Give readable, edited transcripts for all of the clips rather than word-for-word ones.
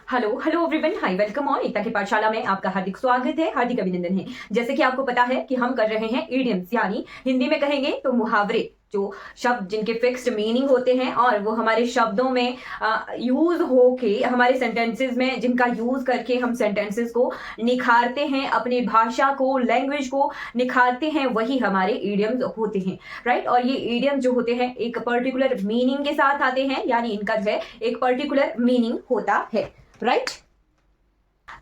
Hello hello everyone, hi welcome on Ekta की पाठशाला में आपका हार्दिक स्वागत है, हार्दिक अभिनंदन है। जैसे कि आपको पता है कि हम कर रहे हैं इडियम्स, यानी हिंदी में कहेंगे तो मुहावरे, जो शब्द जिनके फिक्स्ड मीनिंग होते हैं और वो हमारे शब्दों में यूज होके हमारे सेंटेंसेस में, जिनका यूज करके हम सेंटेंसेस को निखारते हैं, अपनी भाषा को, लैंग्वेज को निखारते हैं, वही हमारे इडियम्स होते हैं, राइट। और ये इडियम्स जो होते हैं एक पर्टिकुलर मीनिंग के साथ आते हैं, यानी इनका जो है एक पर्टिकुलर मीनिंग होता है, राइट।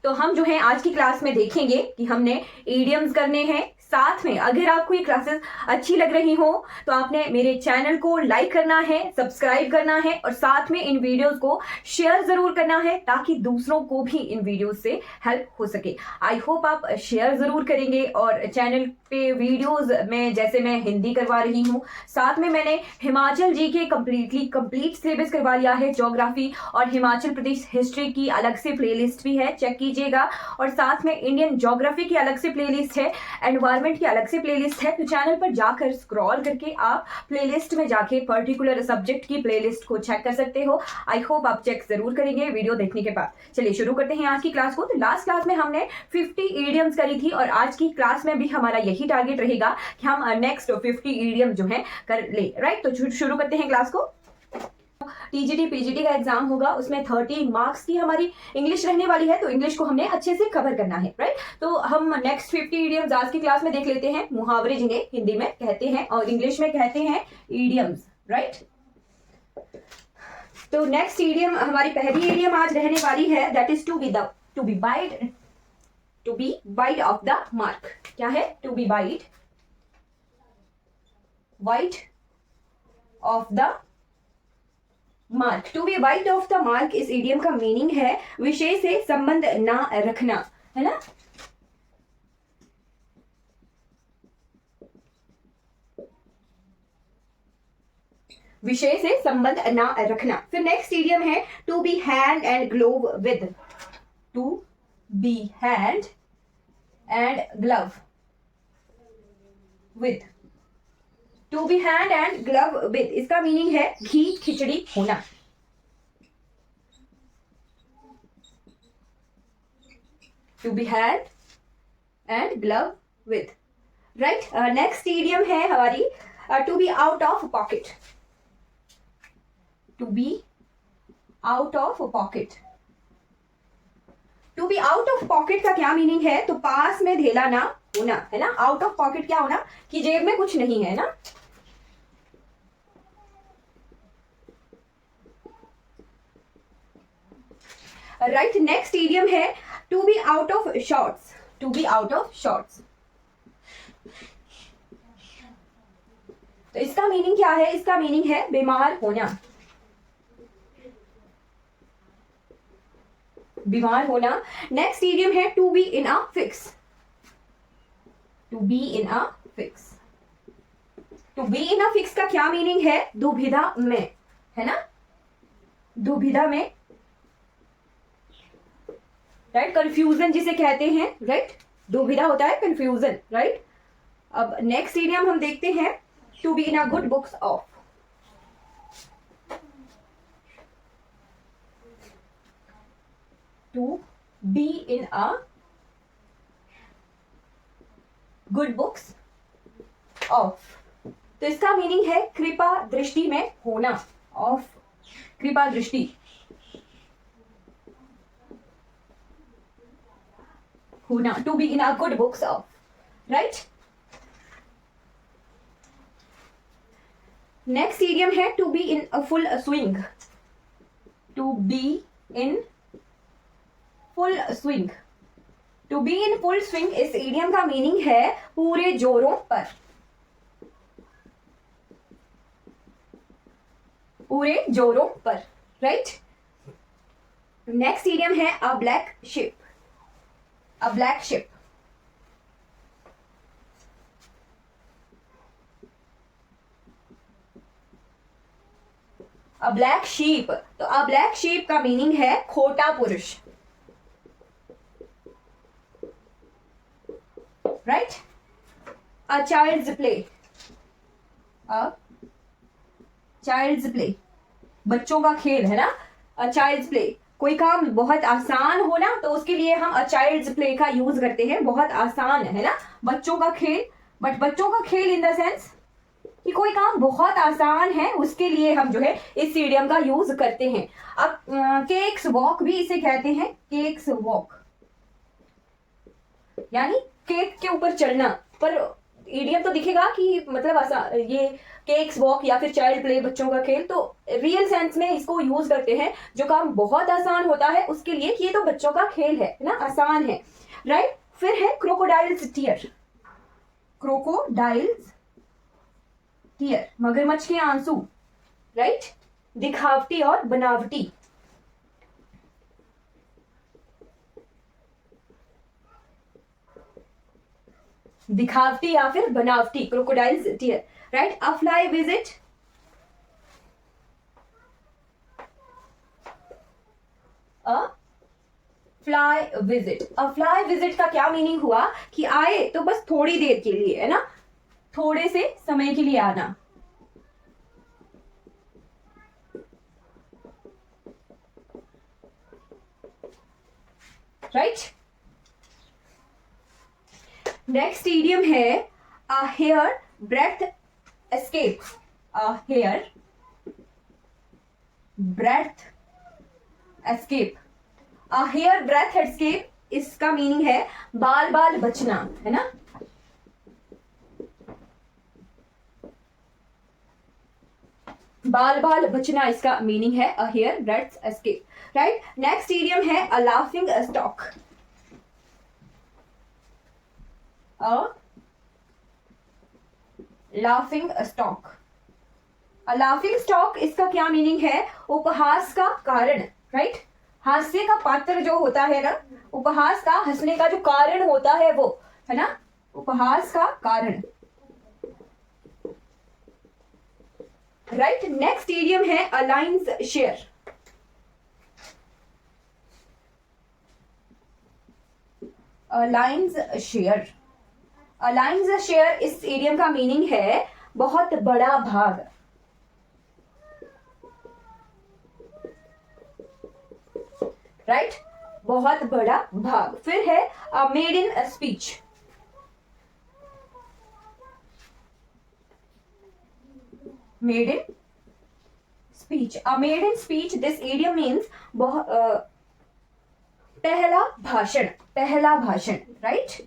तो हम जो है आज की क्लास में देखेंगे कि हमने इडियम्स करने हैं। साथ में अगर आपको ये क्लासेस अच्छी लग रही हो तो आपने मेरे चैनल को लाइक करना है, सब्सक्राइब करना है और साथ में इन वीडियोस को शेयर जरूर करना है, ताकि दूसरों को भी इन वीडियोस से हेल्प हो सके। आई होप आप शेयर जरूर करेंगे। और चैनल पे वीडियोस में जैसे मैं हिंदी करवा रही हूँ, साथ में मैंने हिमाचल जी के कंप्लीट सिलेबस करवा लिया है, ज्योग्राफी और हिमाचल प्रदेश हिस्ट्री की अलग से प्लेलिस्ट भी है, चेक कीजिएगा। और साथ में इंडियन ज्योग्राफी की अलग से प्लेलिस्ट है, एनवायरमेंट की अलग से प्लेलिस्ट है। तो चैनल पर जाकर स्क्रॉल करके आप प्लेलिस्ट में जाके पर्टिकुलर सब्जेक्ट की प्लेलिस्ट को चेक कर सकते हो। आई होप आप चेक जरूर करेंगे वीडियो देखने के बाद। चलिए शुरू करते हैं आज की क्लास को। तो लास्ट क्लास में हमने 50 इडियम्स करी थी और आज की क्लास में भी हमारा यही टारगेट रहेगा कि हम नेक्स्ट 50 इडियम जो है कर ले, राइट। तो शुरू करते हैं क्लास को। टीजीटी पीजीटी का एग्जाम होगा, उसमें 30 मार्क्स की हमारी इंग्लिश रहने वाली है, तो इंग्लिश को हमने अच्छे से कवर करना है, राइट। तो हम नेक्स्ट 50 इडियम्स आज की क्लास में देख लेते हैं। मुहावरे जिन्हें हिंदी में कहते हैं और इंग्लिश में कहते हैं इडियम्स, राइट। तो नेक्स्ट इडियम, हमारी पहली इडियम आज रहने वाली है, that is to be wide of the mark. क्या है? To be wide of the mark. To be wide of the mark इस इडियम का मीनिंग है विषय से संबंध ना रखना, है ना। विषय से संबंध ना रखना। फिर नेक्स्ट इडियम है to be hand and glove with. To be hand and glove with. To be hand and glove with इसका मीनिंग है घी खिचड़ी होना। To be hand and glove with, right. Next idiom है हमारी to be out of pocket. To be out of pocket. To be out of pocket का क्या meaning है? तो पास में धेला ना होना, है ना। आउट ऑफ पॉकेट क्या होना? कि जेब में कुछ नहीं है ना। राइट। नेक्स्ट इडियम है to be out of shorts. To be out of shorts, तो इसका मीनिंग क्या है? इसका मीनिंग है बीमार होना। बीमार होना। नेक्स्ट इडियम है to be in a fix. To be in a fix. To be in a fix का क्या मीनिंग है? दुविधा में, है ना। दुविधा में, राइट। कंफ्यूजन जिसे कहते हैं, राइट। दुविधा होता है कंफ्यूजन, राइट। अब नेक्स्ट इडियम हम देखते हैं to be in a good books of. To be in a good books of, तो इसका मीनिंग है कृपा दृष्टि में होना। ऑफ, कृपा दृष्टि होना। To be in a good books of, right. Next idiom है to be in a full swing. To be in full swing. To be in full swing इस इडियम का मीनिंग है पूरे जोरों पर। पूरे जोरों पर, राइट। नेक्स्ट इडियम है a black sheep. A black sheep. A black sheep, तो अ ब्लैक शीप का मीनिंग है खोटा पुरुष, right. A child's play. A child's play, बच्चों का खेल, है ना। अ चाइल्ड्स प्ले कोई काम बहुत आसान हो ना, तो उसके लिए हम अ चाइल्ड्स प्ले का यूज करते हैं, बहुत आसान है ना, बच्चों का खेल। बट बच्चों का खेल इन द सेंस कि कोई काम बहुत आसान है, उसके लिए हम जो है इस इडियम का यूज करते हैं। अब केक्स वॉक भी इसे कहते हैं, केक्स वॉक, यानी केक के ऊपर चढ़ना। पर इडियम तो दिखेगा कि मतलब आसान, ये केक्स वॉक या फिर चाइल्ड प्ले, बच्चों का खेल, तो रियल सेंस में इसको यूज करते हैं जो काम बहुत आसान होता है उसके लिए, कि ये तो बच्चों का खेल है ना, आसान है, राइट। फिर है क्रोकोडाइल्स टीयर, क्रोकोडाइल्स टीयर, मगरमच्छ के आंसू, राइट। दिखावटी और बनावटी, दिखावटी या फिर बनावटी, crocodile's tear, right. A fly visit, a fly visit, a fly visit का क्या मीनिंग हुआ कि आए तो बस थोड़ी देर के लिए, है ना, थोड़े से समय के लिए आना, राइट। नेक्स्ट इडियम है a hair breadth escape, a hair breadth escape, a hair breadth escape, इसका मीनिंग है बाल बाल बचना, है ना, बाल बाल बचना इसका मीनिंग है, a hair breadth escape, right. Next idiom है a laughing stock, a laughing stock, a laughing stock, इसका क्या मीनिंग है, उपहास का कारण, राइट। हास्य का पात्र जो होता है ना, उपहास का, हंसने का जो कारण होता है वो, है ना, उपहास का कारण, राइट। नेक्स्ट इडियम है अ लायंस शेयर, अ लायंस शेयर, अ लायंस शेयर, इस इडियम का मीनिंग है बहुत बड़ा भाग, राइट, बहुत बड़ा भाग। फिर है a maiden speech, maiden speech, a maiden speech, this idiom means पहला भाषण, पहला भाषण, राइट।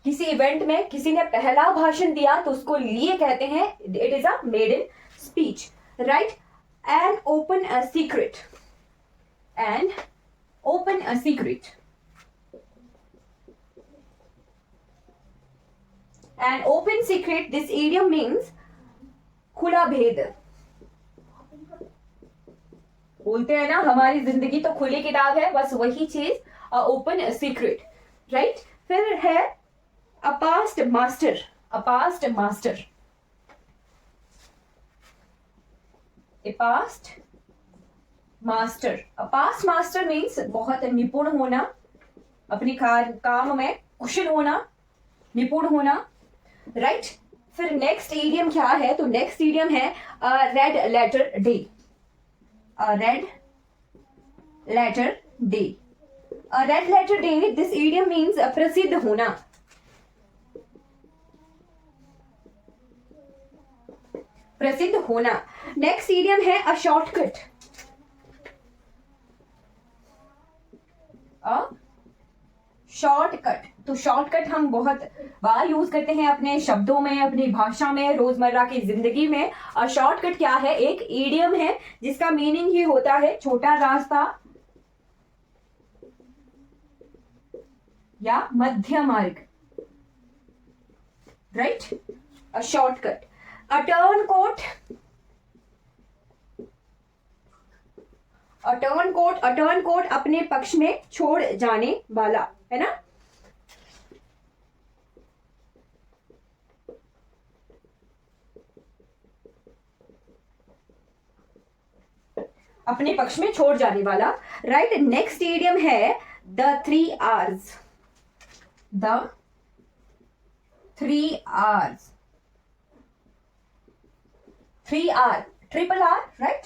किसी इवेंट में किसी ने पहला भाषण दिया तो उसको लिए कहते हैं, it is a maiden speech, right. An open a secret, an open a secret, an open secret, this idiom means खुला भेद, बोलते हैं ना हमारी जिंदगी तो खुली किताब है, बस वही चीज, ओपन सीक्रेट, राइट। फिर है a past master, a past master, A past master, a past master means बहुत निपुण होना, अपने काम में कुशल होना, निपुण होना, राइट। फिर नेक्स्ट इडियम क्या है, तो नेक्स्ट इडियम है red letter day, red letter day, red letter day, this idiom means प्रसिद्ध होना, प्रसिद्ध होना। नेक्स्ट इडियम है अ शॉर्टकट, अ शॉर्टकट, तो शॉर्टकट हम बहुत बार यूज करते हैं अपने शब्दों में, अपनी भाषा में, रोजमर्रा की जिंदगी में। और शॉर्टकट क्या है, एक इडियम है जिसका मीनिंग ही होता है छोटा रास्ता या मध्य मार्ग, right, a shortcut. A turncoat, a turncoat, a turncoat, अपने पक्ष में छोड़ जाने वाला, है ना, अपने पक्ष में छोड़ जाने वाला, राइट। नेक्स्ट इडियम है the 3 hours, the 3 hours, 3 R, triple R, right,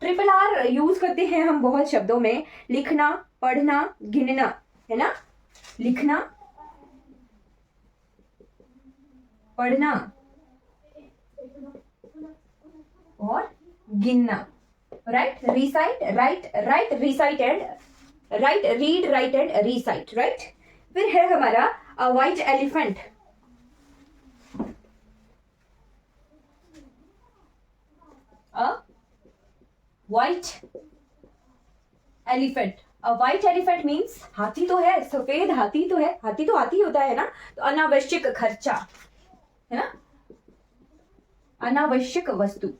triple R use करते हैं हम बहुत शब्दों में, लिखना, पढ़ना, गिनना, है ना, लिखना, पढ़ना और गिनना, right, recite, right, recite and right, read, right and recite, right. फिर है हमारा अ व्हाइट एलिफेंट, अ व्हाइट एलिफेंट, अ व्हाइट एलिफेंट मीन्स हाथी तो है, सफेद हाथी तो है, हाथी तो हाथी होता है ना, तो अनावश्यक खर्चा, है ना, अनावश्यक वस्तु,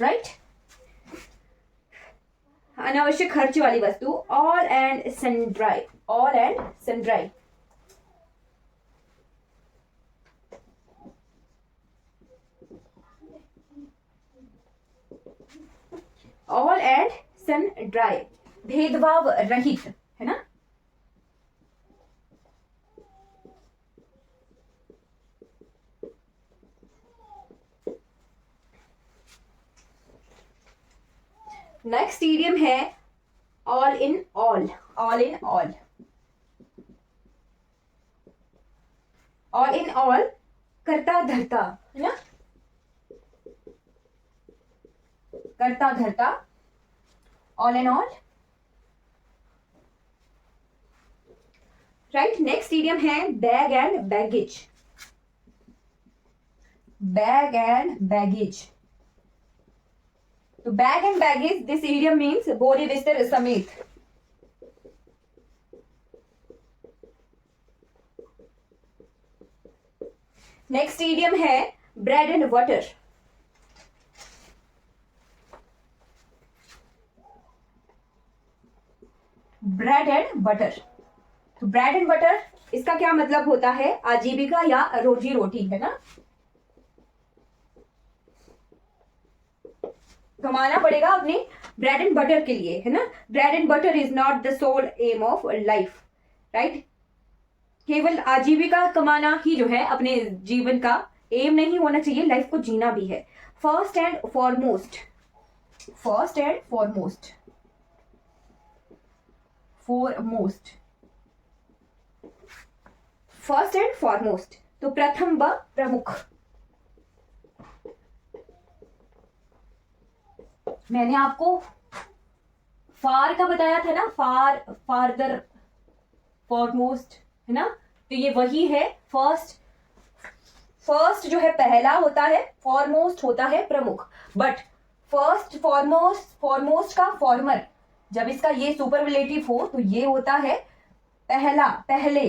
राइट, अनावश्यक खर्च वाली वस्तु। All and sundry, all and sundry, all and sundry, भेदभाव रहित, है ना, नेक्स्ट इडियम है all in all, all in all, all in all, करता धरता, है ना, करता धरता, all in all, right. Next idiom है bag and baggage, bag and baggage, तो bag and baggage, this idiom means बोरी बिस्तर समेत, नेक्स्ट इडियम है bread and butter, bread and butter, तो ब्रेड एंड बटर इसका क्या मतलब होता है, आजीविका या रोजी रोटी, है ना, कमाना पड़ेगा अपने ब्रेड एंड बटर के लिए, है ना, bread and butter is not the sole aim of life, right, केवल आजीविका कमाना ही जो है अपने जीवन का एम नहीं होना चाहिए, लाइफ को जीना भी है। First and foremost, first and foremost, foremost, first and foremost, तो प्रथम व प्रमुख, मैंने आपको फार का बताया था ना, फार, फारदर, फॉरमोस्ट, है ना, तो ये वही है, फर्स्ट, फर्स्ट जो है पहला होता है, फॉरमोस्ट होता है प्रमुख, बट फर्स्ट, फॉरमोस्ट, फॉरमोस्ट का फॉर्मर, जब इसका ये सुपरलेटिव हो तो ये होता है पहला, पहले,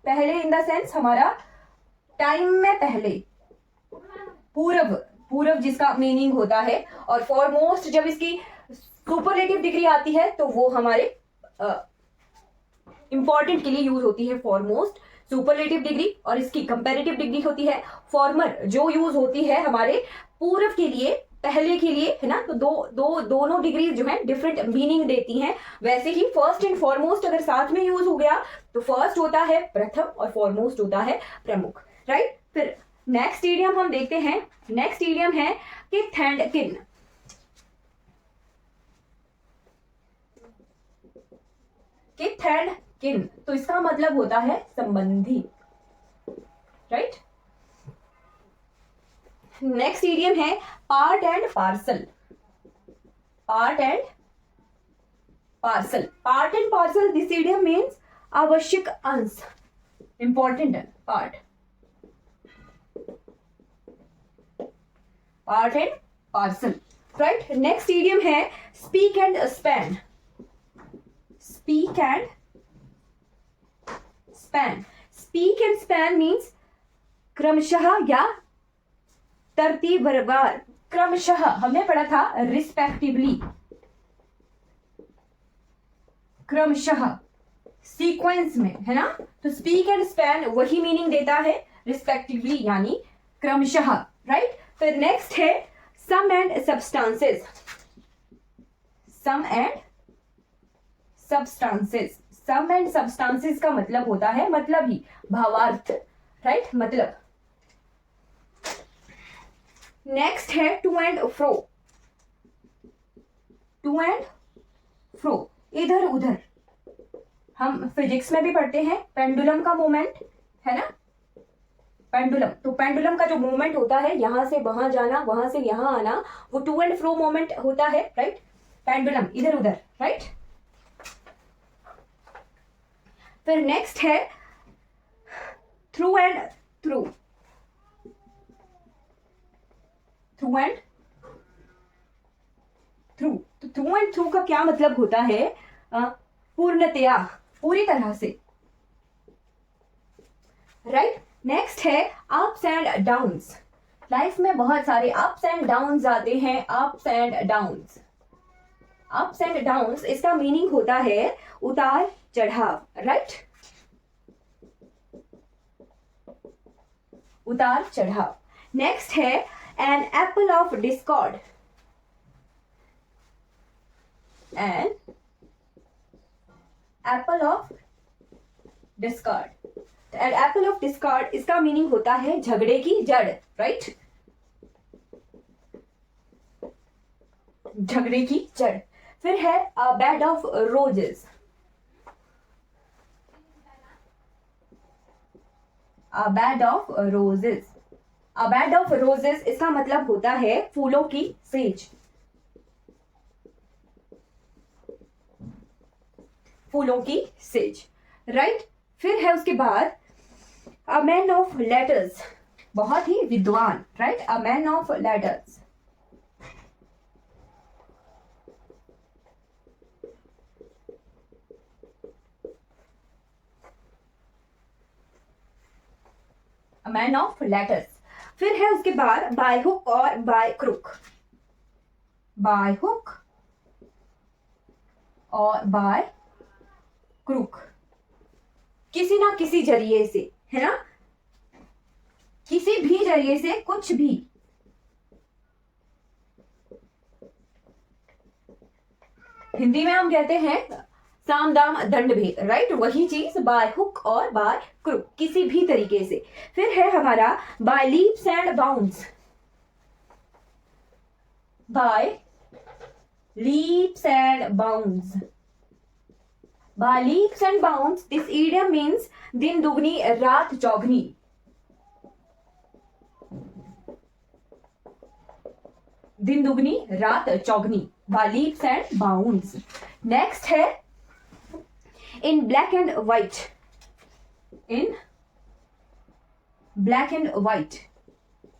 पहले इन द सेंस हमारा टाइम में पहले, पूर्व, पूर्व जिसका मीनिंग होता है, और फॉरमोस्ट जब इसकी सुपरलेटिव डिग्री आती है तो वो हमारे इंपॉर्टेंट के लिए यूज होती है फॉरमोस्ट, सुपरलेटिव डिग्री, और इसकी कंपैरेटिव डिग्री होती है फॉर्मर, जो यूज होती है हमारे पूर्व के लिए, पहले के लिए, है ना, तो दोनों डिग्री जो है डिफरेंट मीनिंग देती हैं। वैसे ही फर्स्ट एंड फॉरमोस्ट अगर साथ में यूज हो गया तो फर्स्ट होता है प्रथम और फॉरमोस्ट होता है प्रमुख, राइट। फिर नेक्स्ट इडियम हम देखते हैं, नेक्स्ट इडियम है किथ एंड किन, किथ एंड किन, तो इसका मतलब होता है संबंधी, राइट। नेक्स्ट इडियम है part and parcel, part and parcel, part and parcel, this idiom means आवश्यक अंश, important part, part and parcel, right. Next idiom है spick and span, spick and span, spick and span means क्रमशः या तरतीबवार, क्रमशः हमने पढ़ा था रिस्पेक्टिवली, क्रमशः सीक्वेंस में, है ना, तो स्पीक एंड स्पैन वही मीनिंग देता है, रिस्पेक्टिवली यानी क्रमशः, राइट। फिर नेक्स्ट है sum and substances, sum and substances, sum and substances का मतलब होता है मतलब ही, भावार्थ, राइट, मतलब। नेक्स्ट है to and fro, to and fro, इधर उधर। हम फिजिक्स में भी पढ़ते हैं पेंडुलम का मोमेंट, है ना, पेंडुलम। तो पेंडुलम का जो मूवमेंट होता है, यहां से वहां जाना, वहां से यहां आना, वो टू एंड फ्रो मूवमेंट होता है, राइट। पेंडुलम इधर उधर, राइट। फिर नेक्स्ट है through and through, through and through. तो थ्रू एंड थ्रू का क्या मतलब होता है? पूर्णतया, पूरी तरह से, राइट। नेक्स्ट है अप्स एंड डाउन्स। लाइफ में बहुत सारे अप्स एंड डाउन्स आते हैं, ups and downs. Ups and downs, इसका मीनिंग होता है उतार चढ़ाव, राइट, उतार चढ़ाव। नेक्स्ट है an apple of discord, an apple of discord. An apple of discord, इसका मीनिंग होता है झगड़े की जड़, राइट, झगड़े की जड़। फिर है a bed of roses, a bed of roses. A bed of roses, इसका मतलब होता है फूलों की सेज, फूलों की सेज, राइट। फिर है उसके बाद अ मैन ऑफ लेटर्स, बहुत ही विद्वान, right, a man of letters. A man of letters. फिर है उसके बाद बाय हुक और बाय क्रुक, बाय हुक और बाय क्रुक, किसी ना किसी जरिए से, है ना, किसी भी जरिए से कुछ भी। हिंदी में हम कहते हैं साम दाम दंड भेद, राइट, वही चीज बाय हुक और बाय क्रुक, किसी भी तरीके से। फिर है हमारा by leaps and bounds, by leaps and bounds, by leaps and bounds. This idiom means दिन दुगनी रात चौगनी, दिन दुगनी रात चौगनी, by leaps and bounds. Next है in black and white, in black and white.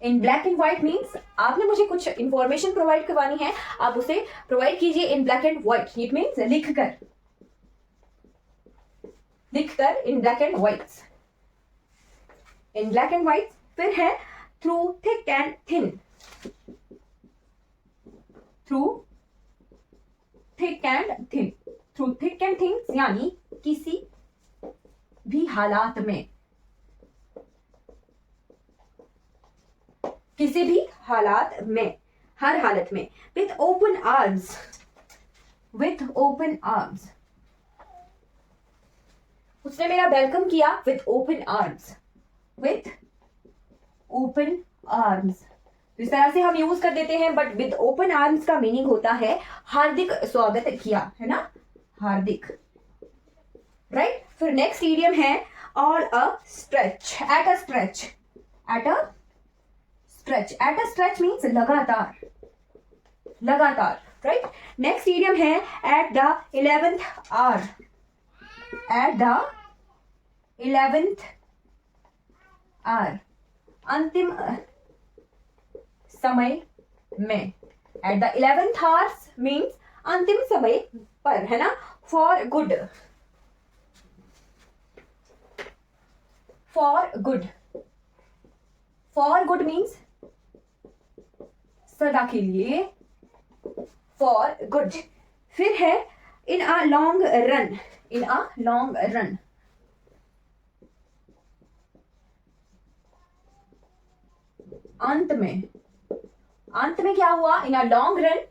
In black and white means आपने मुझे कुछ इंफॉर्मेशन प्रोवाइड करवानी है, आप उसे प्रोवाइड कीजिए in black and white. It means लिखकर, लिखकर in black and white, in black and white. फिर है through thick and thin, through thick and thin, through thick and thin यानी किसी भी हालात में, किसी भी हालात में, हर हालत में। With open arms, with open arms, उसने मेरा वेलकम किया with open arms, with open arms. इस तरह से हम यूज कर देते हैं, बट विद ओपन आर्म्स का मीनिंग होता है हार्दिक स्वागत किया, है ना, हार्दिक, राइट। फिर नेक्स्ट इडियम है all a stretch, at a stretch, at a stretch, at a stretch means लगातार, लगातार, राइट। नेक्स्ट इडियम है at the 11th our, at the 11th our, अंतिम समय में। At the 11th hours means अंतिम समय पर, है ना। For good, for good, for good means सदा के लिए, फॉर गुड। फिर है in a long run, in a long run, अंत में, अंत में क्या हुआ? In a long run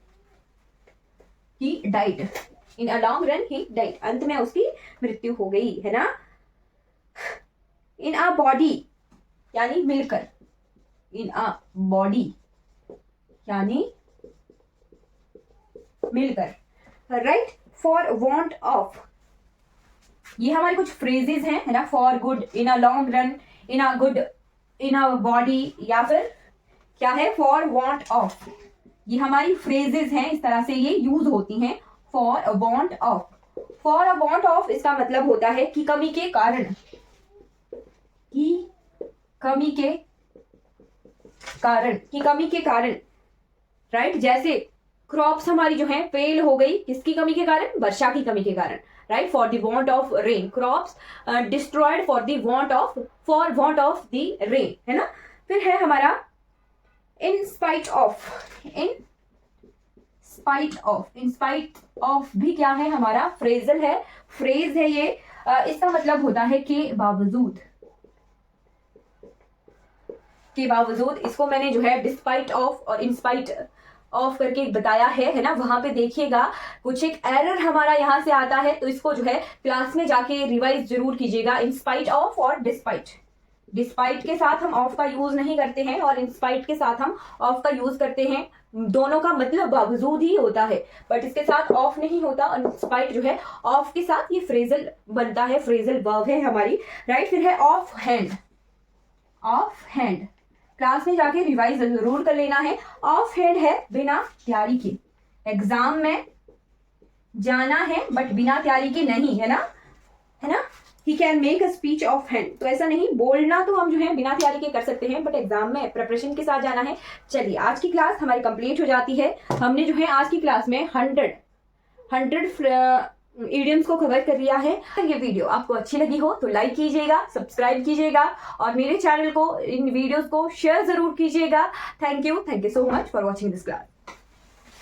he died, in a long run he died, अंत में उसकी मृत्यु हो गई, है ना। इन अ बॉडी यानी मिलकर, इन अ बॉडी यानी मिलकर, राइट, फॉर वांट ऑफ, ये हमारे कुछ फ्रेजेस हैं, है ना, for good, in a long run, in a good, in a body, या फिर क्या है, फॉर वांट ऑफ। ये हमारी फ्रेजेस हैं, इस तरह से ये यूज होती हैं, for want of. For a want of इसका मतलब होता है कि कमी के कारण, की कमी के कारण, की कमी के कारण, राइट। जैसे क्रॉप्स हमारी जो है फेल हो गई, किसकी कमी के कारण, वर्षा की कमी के कारण, right, for the want of rain, crops destroyed for the want of, for want of the rain, है ना। फिर है हमारा in spite of, in spite of, in spite of भी क्या है, हमारा फ्रेजल है, फ्रेज है ये। इसका मतलब होता है के बावजूद, के बावजूद। इसको मैंने जो है डिस्पाइट ऑफ और इंस्पाइट ऑफ करके बताया है ना, वहां पे देखिएगा कुछ एक एरर हमारा यहाँ से आता है, तो इसको जो है क्लास में जाके रिवाइज जरूर कीजिएगा। इंस्पाइट ऑफ और डिस्पाइट, डिस्पाइट के साथ हम ऑफ का यूज नहीं करते हैं और इंस्पाइट के साथ हम ऑफ का यूज करते हैं। दोनों का मतलब बावजूद ही होता है, बट इसके साथ ऑफ नहीं होता। और इंस्पाइट जो है ऑफ के साथ ये फ्रेजल बनता है, फ्रेजल वर्ब है हमारी, राइट। फिर है of hand, of hand class में जाके रिवाइज जरूर कर लेना है। ऑफ हैंड है बिना तैयारी के, एग्जाम में जाना है बट बिना तैयारी के नहीं, है ना, है ना। He can make a speech of hand, तो ऐसा नहीं, बोलना तो हम जो है बिना तैयारी के कर सकते हैं, बट एग्जाम में प्रिपरेशन के साथ जाना है। चलिए आज की क्लास हमारी कंप्लीट हो जाती है। हमने जो है आज की क्लास में 100 इडियम्स को कवर कर लिया है। अगर ये वीडियो आपको अच्छी लगी हो तो लाइक कीजिएगा, सब्सक्राइब कीजिएगा और मेरे चैनल को, इन वीडियोस को शेयर जरूर कीजिएगा। Thank you so much for watching this class.